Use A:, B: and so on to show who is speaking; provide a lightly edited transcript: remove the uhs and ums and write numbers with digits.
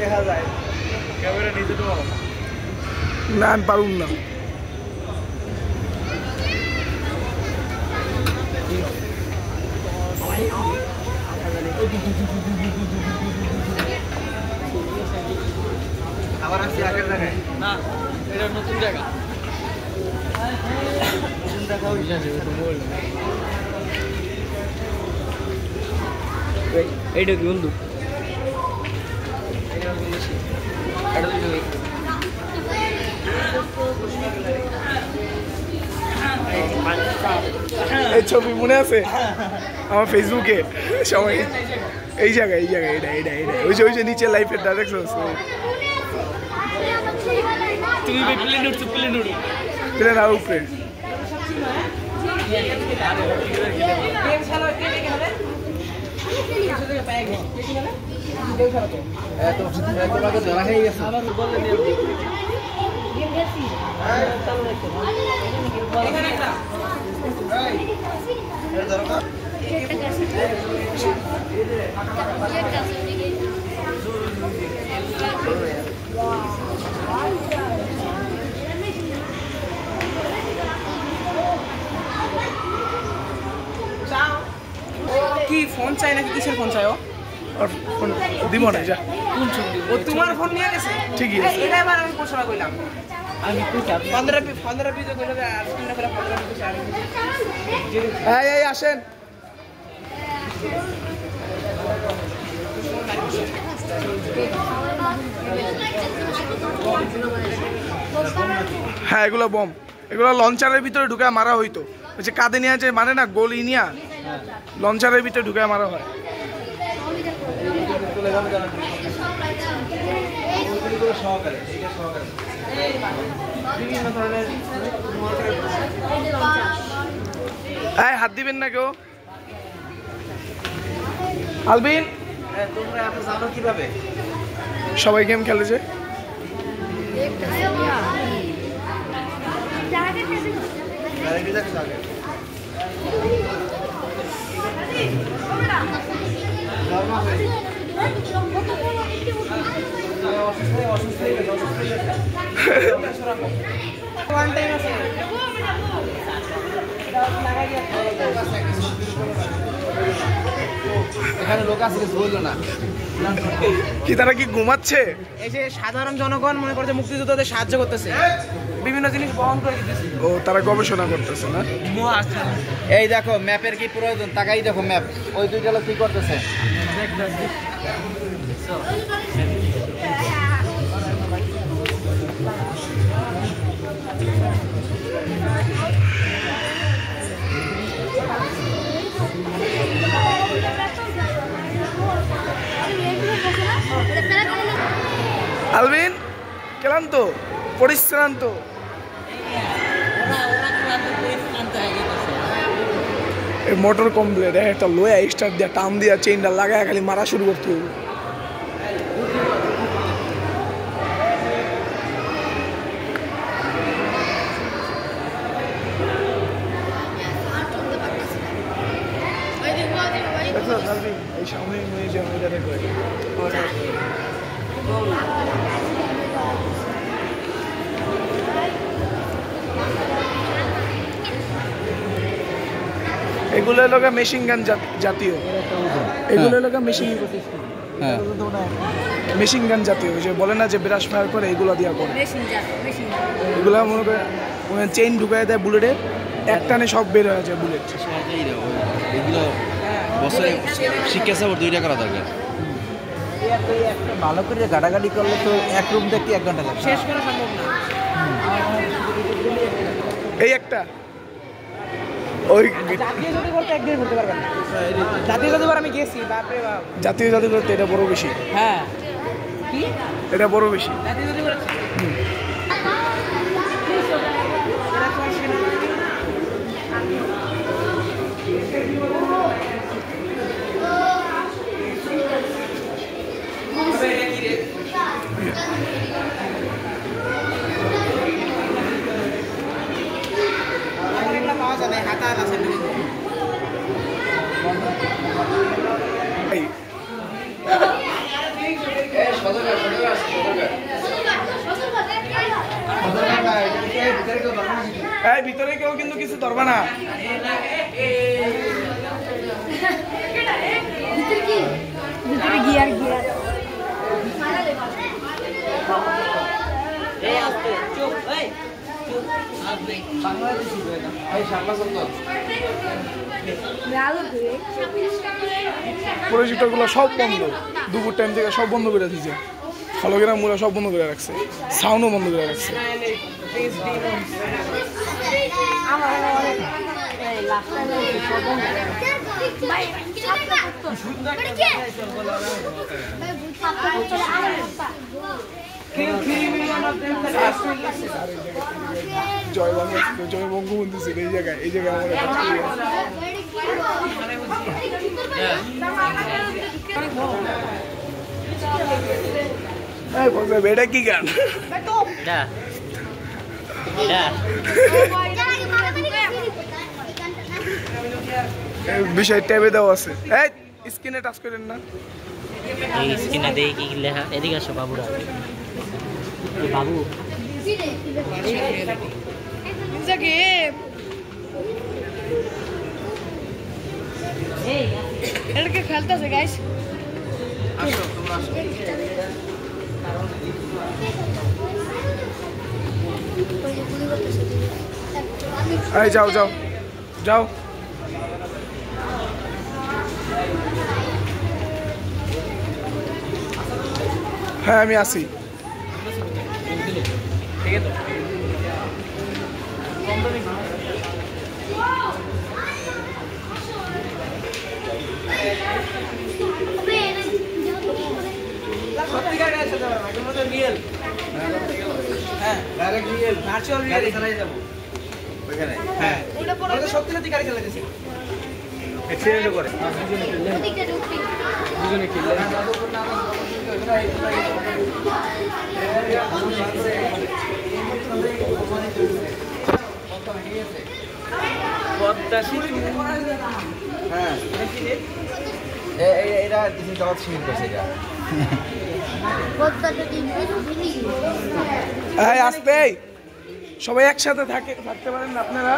A: দেখা যায় ক্যামেরা নিচে তো
B: না আমি পারুম না।
A: আবার আসছি আগের জায়গায় না, এটা নতুন জায়গা। নতুন দেখা এইটা কি বন্ধু?
B: এই ছবি মনে আছে আমার ফেসবুকে সবাই এই জায়গায় এটা ওই যে নিচে লাইফের ডাইরেকশন
A: তুমি প্লেন উঠছো,
B: প্লেন আর উপরে
A: ধরা হয়ে গেছে।
C: কি ফোন চাই নাকি কিসের ফোন চাই?
B: আর ফোন দিব না যা।
C: ও তোমার ফোন নিয়ে গেছে?
B: ঠিকই আছে।
C: এটা এবার আমি কোন সময় কইলাম? আমি কইতাম 15 পিস কইলো আর স্ক্রিনে করে 15 পিস আর
B: এই আসেন। হ্যাঁ এগুলো বম, এগুলো লঞ্চারের ভিতরে ঢুকায় মারা হইতো। ওই যে কাঁধে নিয়ে আছে মানে না গোলি নিয়া লঞ্চারের ভিতরে ঢুকায় মারা হয়। হাত দিবেন না কেউ। আলবিন
A: তোমরা এত জানো কিভাবে?
B: সবাই গেম খেলেছে।
A: এখানে লোক আছে কিছু বললো না
B: কি তারা কি ঘুমাচ্ছে?
C: এই যে সাধারণ জনগণ মনে করে যে মুক্তিযোদ্ধাদের সাহায্য করতেছে, বিভিন্ন জিনিস বহন করে দিতেছে।
B: ও তারা গবেষণা করতেছে না?
A: এই দেখো ম্যাপের কি প্রয়োজন, তাকাই দেখো ম্যাপ। ওই দুইটা লোক কি করতেছে?
B: আলবিন ক্লান্ত, পরিশ্রান্ত। এই মোটর কমপ্লেট একটা লোয়া স্টার দিয়ে টান দিয়া চেইনটা লাগায় খালি মারা শুরু করতে হবে। এই সামনে মিউজিয়াম ওইটা দেখো। এগুলো লোক মেশিন গান জাতীয়, এগুলো লোক মেশিন গান জাতীয়, যে বলে না যে ব্রাশ ফায়ার করে এগুলো দিয়া করে। এগুলো মনে করে চেইন ঢুকাই দেয় বুলেটে, এক টানে সব বের হয়ে যায় বুলেট।
A: এগুলো বছরে শিক্ষা সাপোর্ট 2 টাকা দরকার। ভালো করে গাড়াগাড়ি করলে তো এক রুম দেখতে 1 ঘন্টা লাগে,
C: শেষ করা সম্ভব না।
B: এই একটা ওই
C: জাতীয় জাদুঘর তো একদিন করতে পারবেন না। জাতীয় জাদুঘর আমি গেছি, বাপরে বাপ।
B: জাতীয় জাদুঘর তো এটা বড় বেশি।
C: হ্যাঁ কি
B: এটা বড় বেশি।
C: জাতীয় জাদুঘর আছে। পাওয়া যাবে হাতা আছে।
B: ভাই। এই ভিতরে কেউ কিন্তু কিছু ধরবে না।
D: ভিতরে গিয়ার গিয়ার
B: প্রজেক্টরগুলো সব বন্ধ, দুপুর টাইম থেকে সব বন্ধ করে দিয়েছে। হলোগ্রাম মুলা সব বন্ধ করে রাখছে, সাউন্ডও বন্ধ করে রাখছে। জয় বাংলা ছিল, জয় বঙ্গবন্ধু ছিল এই জায়গায়, এই জায়গায় আমাদের এটা কি গান? বিষয় ট্যাবে দেওয়া আছে, এই স্ক্রিনে টাচ করেন না।
E: এই স্ক্রিনে দেখি কি লেখা, এদিকে আসো বাবুরা। বাবু
D: এটাকে খেলতেছে গাইস।
B: এই যাও যাও যাও। হ্যাঁ আমি আসি।
C: সত্যিকার গাড়ি চালাতে পারবে, এগুলো তো রিয়েল। হ্যাঁ, ডাইরেক্ট রিয়েল, ভার্চুয়াল রিয়েল চালাই যাব ওখানে। হ্যাঁ, ওটা সত্যি সত্যি গাড়ি চালাতেছে। অ্যাক্সিডেন্ট করে দুজনে কিনলে পদ্মা সেতু।
A: হ্যাঁ এটা জগৎ শিবির করছে এটা।
B: হ্যাঁ আসতে সবাই একসাথে থাকতে পারেন না আপনারা।